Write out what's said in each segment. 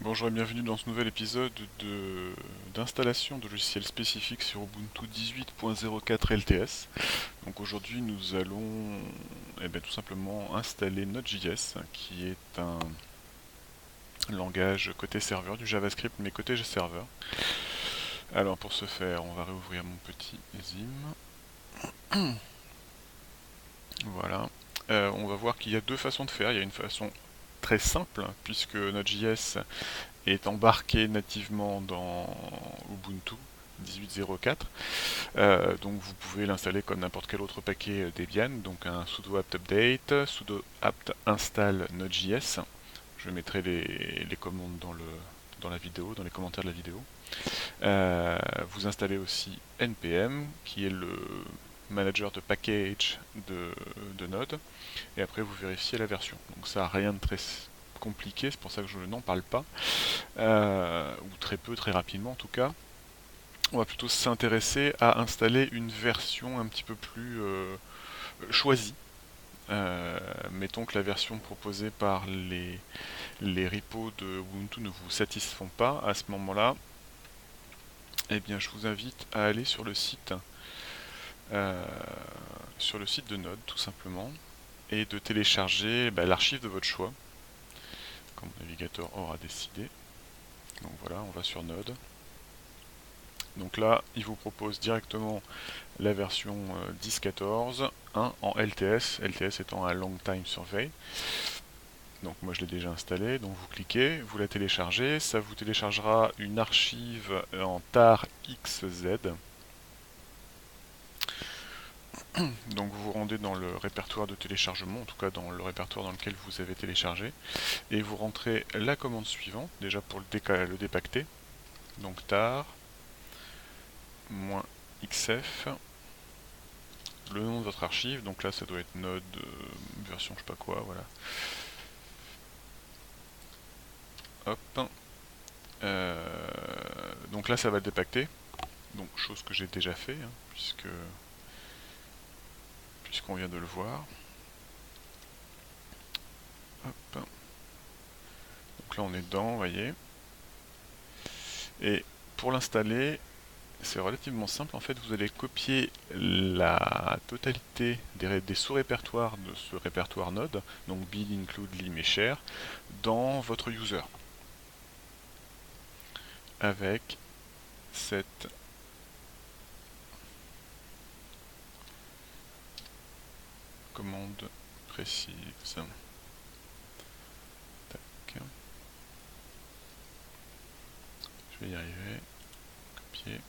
Bonjour et bienvenue dans ce nouvel épisode d'installation de logiciels spécifiques sur Ubuntu 18.04 LTS. Donc aujourd'hui nous allons tout simplement installer Node.js qui est un langage côté serveur du JavaScript mais côté serveur. Alors pour ce faire on va réouvrir mon petit zim. Voilà. On va voir qu'il y a deux façons de faire. Il y a une façon très simple puisque Node.js est embarqué nativement dans Ubuntu 18.04. Donc vous pouvez l'installer comme n'importe quel autre paquet Debian, donc un sudo apt update, sudo apt install Node.js. Je mettrai les commandes dans la vidéo, dans les commentaires de la vidéo. Vous installez aussi npm, qui est le manager de package de Node, et après vous vérifiez la version. Donc ça n'a rien de très compliqué, c'est pour ça que je n'en parle pas, ou très peu, très rapidement en tout cas. On va plutôt s'intéresser à installer une version un petit peu plus choisie. Mettons que la version proposée par les repos de Ubuntu ne vous satisfont pas. À ce moment-là, eh bien, je vous invite à aller euh, sur le site de Node, tout simplement, et de télécharger l'archive de votre choix, comme le navigateur aura décidé. Donc voilà, on va sur Node. Donc là, il vous propose directement la version 10.14, 1 en LTS, LTS étant un Long Time Survey. Donc moi je l'ai déjà installé, donc vous cliquez, vous la téléchargez, ça vous téléchargera une archive en tar XZ. Donc vous vous rendez dans le répertoire de téléchargement, en tout cas dans le répertoire dans lequel vous avez téléchargé, et vous rentrez la commande suivante, déjà pour le dépacter. Donc tar -xf, le nom de votre archive, donc là ça doit être Node version je sais pas quoi, voilà. Hop. Donc là ça va le dépacter, donc chose que j'ai déjà fait, hein, puisqu'on vient de le voir. Hop. Donc là on est dedans, vous voyez. Et pour l'installer, c'est relativement simple. En fait, vous allez copier la totalité des sous-répertoires de ce répertoire Node, donc build, include, lim et share, dans votre user. Avec cette commande précise. Tac. Je vais y arriver. Copier.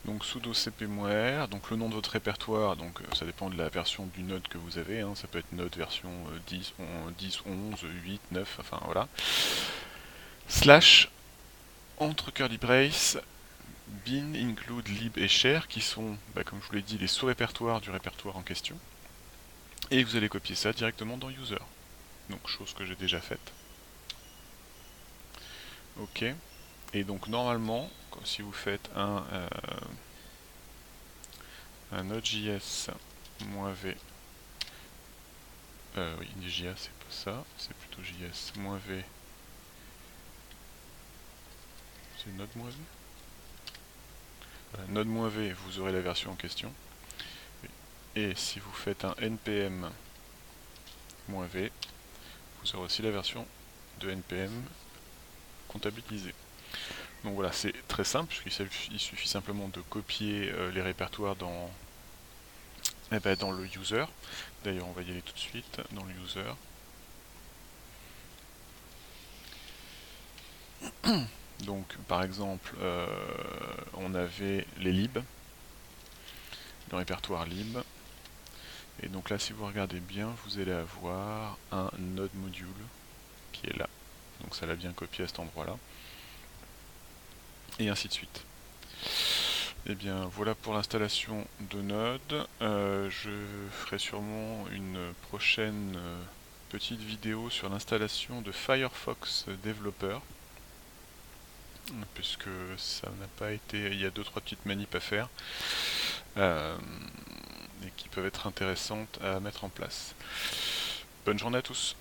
Donc sudo cp-r, donc le nom de votre répertoire, donc ça dépend de la version du Node que vous avez, hein, ça peut être Node version 10, 11, 8, 9, enfin voilà. Slash, entre curly brace, bin, include, lib et share, qui sont, comme je vous l'ai dit, les sous-répertoires du répertoire en question. Et vous allez copier ça directement dans user. Donc chose que j'ai déjà faite. Ok. Et donc normalement, si vous faites un Node.js-v, oui, JS c'est pas ça, c'est plutôt JS-v, c'est Node-v. Voilà, Node-v, vous aurez la version en question. Et si vous faites un npm-v, vous aurez aussi la version de npm comptabilisée. Donc voilà, c'est très simple, puisqu'il suffit simplement de copier les répertoires dans le user. D'ailleurs, on va y aller tout de suite dans le user. Donc, par exemple, on avait les libs, le répertoire lib. Et donc là, si vous regardez bien, vous allez avoir un node module qui est là. Donc ça l'a bien copié à cet endroit-là. Et ainsi de suite. Et bien voilà pour l'installation de Node. Je ferai sûrement une prochaine petite vidéo sur l'installation de Firefox Developer, puisque ça n'a pas été... Il y a 2-3 petites manips à faire, et qui peuvent être intéressantes à mettre en place. Bonne journée à tous.